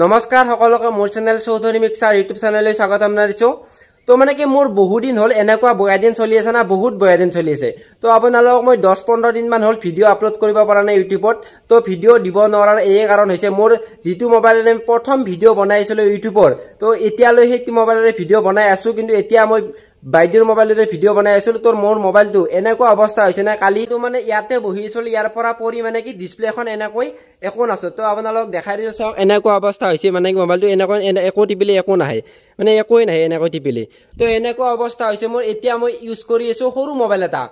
নমস্কাৰ সকলোকে মোৰ চেনেল চৌধুৰী মিক্সাৰ ইউটিউব চেনেললৈ স্বাগতম জনাইছো। তো মানে কি মোৰ বহুত দিন হল এনেকুৱা বয়া দিন চলি আছে না, বহুত বয়া দিন চলি আছে। তো আপোনালোকক মই 10-15 দিন মান হল ভিডিঅ' আপলোড কৰিব পৰা নাই ইউটিউবত। তো ভিডিঅ' দিব নোৱাৰাৰ এই কাৰণ হৈছে মোৰ যিটো মোবাইলৰে প্ৰথম ভিডিঅ' বনাইছিলো ইউটিউবৰ, তো এতিয়ালৈ সেই মোবাইলৰে ভিডিঅ' বনাই আছো, কিন্তু এতিয়া মই বাইদেউৰ মোবাইলতে ভিডিঅ' বনাই আছিলো। তোৰ মোৰ মোবাইলটো এনেকুৱা অৱস্থা হৈছে না, কালি তো মানে ইয়াতে বহি আছিলো, ইয়াৰ পৰা পৰি মানে কি ডিসপ্লেখন এনেকৈ একো নাছে। তো আপোনালোক দেখাই দিছো, চাওক এনেকুৱা অৱস্থা হৈছে, মানে কি মোবাইলটো এনেকৈ একো টিপিলে একো নাহে, মানে একোই নাহে এনেকৈ টিপিলে। তো এনেকুৱা অৱস্থা হৈছে মোৰ। এতিয়া মই ইউজ কৰি আছো সৰু মোবাইল এটা,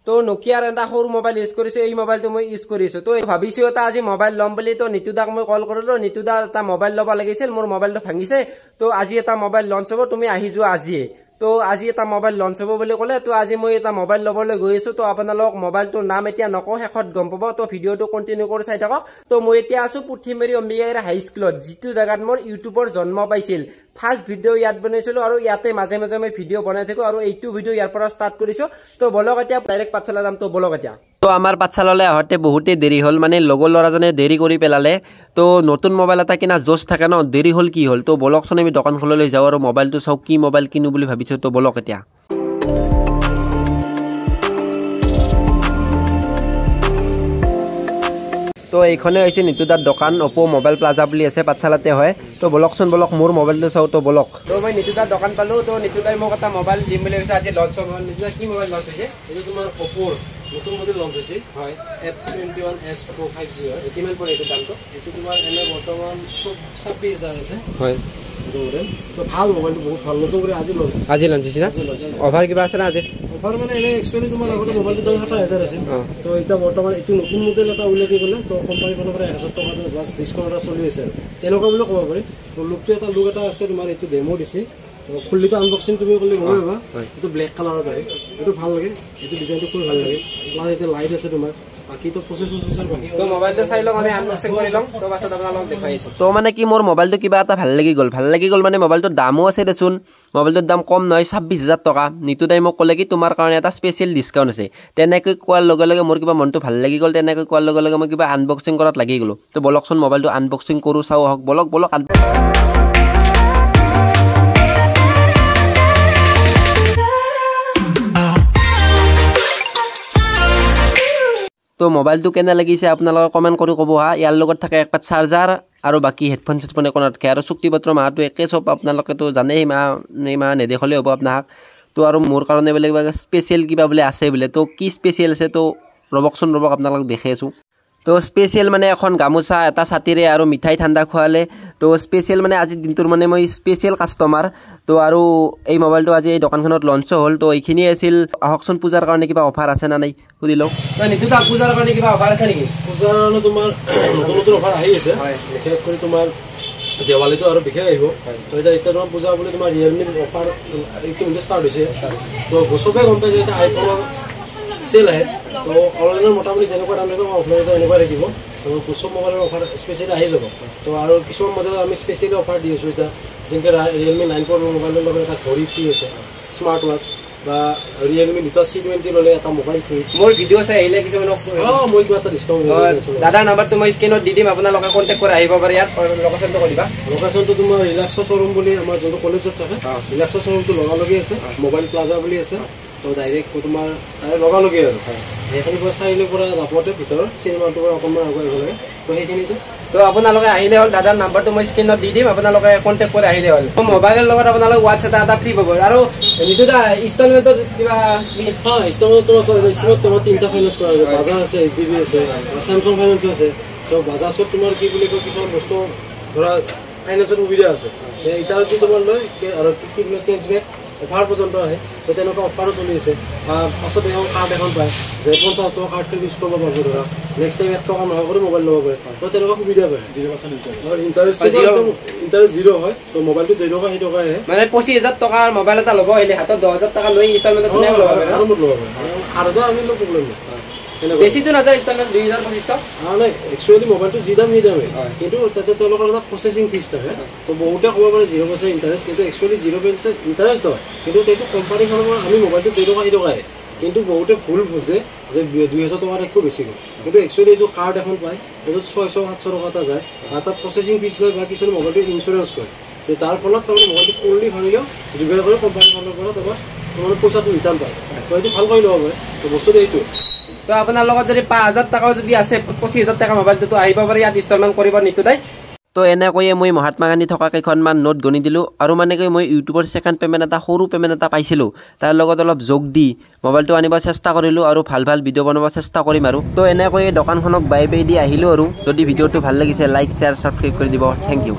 তো নকিয়াৰ এটা সৰু মোবাইল ইউজ কৰিছো, এই মোবাইলটো মই ইউজ কৰিছো। তো ভাবিছো এটা আজি মোবাইল ল'ম বুলি, তো নিতুদাক মই কল কৰিলো, নিতুদা এটা মোবাইল ল'ব লাগিছিল, মোৰ মোবাইলটো ভাঙিছে, তো আজি এটা মোবাইল লঞ্চ হ'ব, তুমি আহি যোৱা আজিয়ে। তো আজি এটা মোবাইল লঞ্চ হ'ব বুলি ক'লে, তো আজি মই এটা মোবাইল ল'বলৈ গৈ আছো। তো আপোনালোক মোবাইলটোৰ নাম এতিয়া নকওঁ, শেষত গম পাব। তো ভিডিঅ'টো কণ্টিনিউ কৰি চাই থাকক। তো মই এতিয়া আছো পুথিমাৰী অম্বিকাগিৰি হাইস্কুলত, যিটো জেগাত মোৰ ইউটিউবৰ জন্ম পাইছিল। ফাৰ্ষ্ট ভিডিঅ' ইয়াত বনাইছিলো আৰু ইয়াতে মাজে মাজে মই ভিডিঅ' বনাই থাকো, আৰু এইটো ভিডিঅ' ইয়াৰ পৰা ষ্টাৰ্ট কৰিছো। তো বলক এতিয়া ডাইৰেক্ট পাঠশালা যাম। তো বলক এতিয়া। তো আমাৰ পাঠশালালৈ আহোঁতে বহুতেই দেৰি হ'ল, মানে লগৰ ল'ৰাজনে দেৰি কৰি পেলালে। তো নতুন মোবাইল এটা কিনা জোচ থাকে ন, দেৰি হ'ল কি হ'ল। তো বলকচোন আমি দোকানখনলৈ যাওঁ আৰু মোবাইলটো চাওঁ, কি মোবাইল কিনো বুলি ভাবিছোঁ। তো বলক এতিয়া। তো এইখনে হৈছে নিতুদাৰ দোকান, অপো মোবাইল প্লাজা বুলি আছে, পাঠশালাতে হয়। তো বলকচোন বলক, মোৰ মোবাইলটো চাওঁ। তো বলক। তো মই নিতুদাৰ দোকান পালোঁ। তো নিতুদাই মোক এটা মোবাইল দিম বুলি কৈছে, আজি লঞ্চ হ'ব। নিতুদা কি মোবাইল লঞ্চ হৈছে? এইটো তোমাৰ অপোৰ নতুন মডেল লঞ্চ হৈছে, হয়, F21s Pro 5G হয়। কিমান পৰে এইটো দামটো? এইটো তোমাৰ এনে বৰ্তমান 26,000 আছে, হয়। এইটো মডেল তো ভাল, মোবাইলটো বহুত ভাল, নতুন কৰি আজি লঞ্চ হৈছে। আজি লঞ্চ হৈছে না? অফাৰ কিবা আছে না আজি? অফাৰ মানে এনে একচুৱেলি তোমাৰ আগতে মোবাইলটো দাম 27,000 আছিল, তো এতিয়া বৰ্তমান এইটো নতুন মডেল এটা উলিয়াই গ'লে, তো কোম্পানীৰ ফালৰ পৰা 1,000 টকা প্লাছ ডিছকাউণ্ট এটা চলি আছে আৰু তেনেকুৱা বুলি ক'ব পাৰি। তো লুক এটা আছে তোমাৰ, এইটো ডেমো দিছে। খুলিটো আনবক্সিং তুমি কৰিলে গম পাবা, এইটো ব্লেক কালাৰত আহে, এইটো ভাল লাগে, এইটো ডিজাইনটো খুব ভাল লাগে। প্লাছ এতিয়া লাইট আছে তোমাৰ, বাকী তো প্ৰচেছৰ বাকী। তো মোবাইলটো চাই লওক, আমি আনবক্সিং কৰি ল'ম, তো পাছত আপোনালোকক দেখাই আছোঁ। তো মানে কি মোৰ মোবাইলটো কিবা এটা ভাল লাগি গ'ল মানে মোবাইলটোৰ দামো আছে দেচোন, মোবাইলটোৰ দাম কম নহয়, 26,000 টকা। নিতুদাই মোক ক'লে কি তোমাৰ কাৰণে এটা স্পেচিয়েল ডিছকাউণ্ট আছে। তেনেকৈ কোৱাৰ লগে লগে মোৰ কিবা মনটো ভাল লাগি গ'ল, তেনেকৈ কোৱাৰ লগে লগে মই কিবা আনবক্সিং কৰাত লাগি গ'লোঁ। তো বলকচোন মোবাইলটো আনবক্সিং কৰোঁ, চাওঁ আহক, বলক। তো মোবাইলটো কেনে লাগিছে আপোনালোকে কমেণ্ট কৰি ক'ব হা। ইয়াৰ লগত থাকে এক পাত চাৰ্জাৰ আৰু বাকী হেডফোন একো নাথাকে, আৰু চুক্তি পত্ৰ মাহটো একে চব, আপোনালোকেতো জানেই, এই মাহ নেদেখলেই হ'ব আপোনাক। তো আৰু মোৰ কাৰণে বোলে কিবা স্পেচিয়েল কিবা বোলে আছে বোলে। তো কি স্পেচিয়েল আছে, তো ৰ'বক আপোনালোকক দেখাই আছোঁ। তো স্পেচিয়েল মানে এখন গামোচা, এটা ছাতিৰে আৰু মিঠাই ঠাণ্ডা খোৱালে। তো স্পেচিয়েল মানে আজিৰ দিনটোৰ মানে মই স্পেচিয়েল কাষ্টমাৰ। তো আৰু এই মোবাইলটো আজি এই দোকানখনত লঞ্চ হ'ল। তো এইখিনিয়ে আছিল। আহকচোন, পূজাৰ কাৰণে কিবা অফাৰ আছে না নাই সুধি লওঁ। নিতুদা, পূজাৰ কাৰণে কিবা অফাৰ আছে নেকি? পূজাৰ কাৰণে তোমাৰ নতুন অফাৰ আহি আছে, বিশেষ কৰি তোমাৰ দেৱালীটো আৰু বিশেষ আহিব। তো এতিয়া তোমাৰ পূজা বুলি তোমাৰ ৰিয়েলমিৰ অফাৰ এইটো ষ্টাৰ্ট হৈছে। তো চবেই গম পাই যে এতিয়া আইফোনৰ চেল আহে। তো অনলাইনৰ মোটামুটি যেনেকুৱা দাম থাকিব, অফলাইনতো এনেকুৱা থাকিব। তো চব মোবাইলৰ অফাৰ স্পেচিয়েলি আহি যাব। তো আৰু কিছুমান মডেলত আমি স্পেচিয়েলি অফাৰ দি আছোঁ এতিয়া, যেনেকৈ ৰিয়েলমি 9 Pro মোবাইলৰ লগত এটা ঘড়ী ফ্ৰী আছে, স্মাৰ্ট ৱাচ, বা ৰিয়েলমি দুটা C20 ল'লে এটা মোবাইল ফ্ৰী। মোৰ ভিডিঅ' চাই আহিলে কিছুমানক মই কিবা এটা ডিছকাউণ্ট দাদাৰ নাম্বাৰটো মই স্ক্ৰীণত দি দিম, আপোনালোকে কণ্টেক্ট কৰি আহিব পাৰে। ইয়াত লোকেশ্যনটো কৈ দিবা। লোকেশ্যনটো তোমাৰ ৰিলাক্সৰ শ্ব'ৰুম বুলি আমাৰ যোনটো কলেজত থাকে, ৰিলাক্সৰ শ্ব'ৰুমটো লগালগি আছে, মোবাইল প্লাজা বুলি আছে। তো ডাইৰেক্ট তোমাৰ তাৰে লগালগি আৰু সেইখিনিৰ পৰা চাৰিআলিৰ পৰা যাবতে ভিতৰৰ চিনেমাটোৰ পৰা অকণমান আগুৱাই আহিব লাগে। তো সেইখিনিতে তো আপোনালোকে আহিলে হ'ল, দাদাৰ নাম্বাৰটো মই স্ক্ৰীণত দি দিম, আপোনালোকে কণ্টেক্ট কৰি আহিলে হ'ল। মোবাইলৰ লগত আপোনালোকে ৱাটছ এটা ফ্ৰী পাব। আৰু নিতুদা, ইনষ্টলমেণ্টত কিবা ইনষ্টলমেণ্ট তোমাৰ 3টা ফাইনেন্স কৰা আছে, বাজাজ আছে, HDB আছে, চেমচাং ফাইনেন্স আছে। তো বাজাজত তোমাৰ কি বুলি কয়, কিছুমান বস্তু ধৰা ফাইনেন্সৰ সুবিধা আছে, যে এতিয়া যদি তোমাৰ লয় আৰু কি বুলি কেছবেক অফাৰ পৰ্যন্ত আহে। তো তেনেকুৱা অফাৰো চলি আছে। পাছত এখন কাৰ্ড এখন পায়, যে 50 টকা কাৰ্ডটো ইউজ কৰিব পাৰিব, ধৰা নেক্সট টাইম 1 টকা নহয় কৰি মোবাইল ল'ব পাৰে। তো তেনেকুৱা সুবিধা পায়। 0% ইণ্টাৰেষ্ট 0 হয়। তো মোবাইলটো 0 টকা সেই টকাই আহে। মানে 25,000 টকাৰ মোবাইল এটা ল'ব আহিলে হাতত 10,000 টকা লৈ ইনষ্টলমেণ্টত ল'ব পাৰে, আৰামত ল'ব পাৰে। 8,000 আনিলেও প্ৰব্লেম নাই। বেছিটো নাযায় ইনষ্টলমেণ্ট 2,500। নাই, একচুৱেলি মোবাইলটো যি দাম সেই দামেই, কিন্তু তাতে তেওঁলোকৰ এটা প্ৰচেছিং ফিজ থাকে। তো বহুতে ক'ব পাৰে 0% ইণ্টাৰেষ্ট, কিন্তু একচুৱেলি 0% ইণ্টাৰেষ্ট হয়, কিন্তু সেইটো কোম্পানীখনৰ পৰা আমি মোবাইলটো 0 টকা সেই টকাই কিন্তু বহুতে ভুল বুজে যে 2000 টকা একটু বেছি গ'ল কিন্তু একচুৱেলি এইটো কাৰ্ড এখন পায় এইটোত 600-700 টকা এটা যায় আৰু তাত প্ৰচেছিং ফিজ লয় বা কিছুমান মোবাইলটো ইঞ্চুৰেঞ্চ কৰে যে তাৰ ফলত তাৰমানে মোবাইলটো পৰলি ভাঙিলেও যোগাৰ কৰি কোম্পানীৰ ফালৰ পৰা তোমাৰ পইচাটো ৰিটাৰ্ণ পায় তো এইটো ভাল কৰি ল'ব পাৰে তো বস্তুটো এইটো তো আপোনাৰ লগত যদি 5000 টকাও যদি আছে 25000 টকা মোবাইলটো আহিব পাৰে ইয়াত ইনষ্টলমেণ্ট কৰিব নিতু দাই তো এনেকৈয়ে মই মহাত্মা গান্ধী থকা কেইখনমান নোট গণি দিলোঁ আৰু মানে কি মই ইউটিউবৰ ছেকেণ্ড পে'মেণ্ট এটা সৰু পে'মেণ্ট এটা পাইছিলোঁ তাৰ লগত অলপ যোগ দি মোবাইলটো আনিব চেষ্টা কৰিলোঁ আৰু ভাল ভাল ভিডিঅ' বনাব চেষ্টা কৰিম আৰু তো এনেকৈয়ে দোকানখনক বাই বাই দি আহিলোঁ আৰু যদি ভিডিঅ'টো ভাল লাগিছে লাইক শ্বেয়াৰ ছাবস্ক্ৰাইব কৰি দিব থেংক ইউ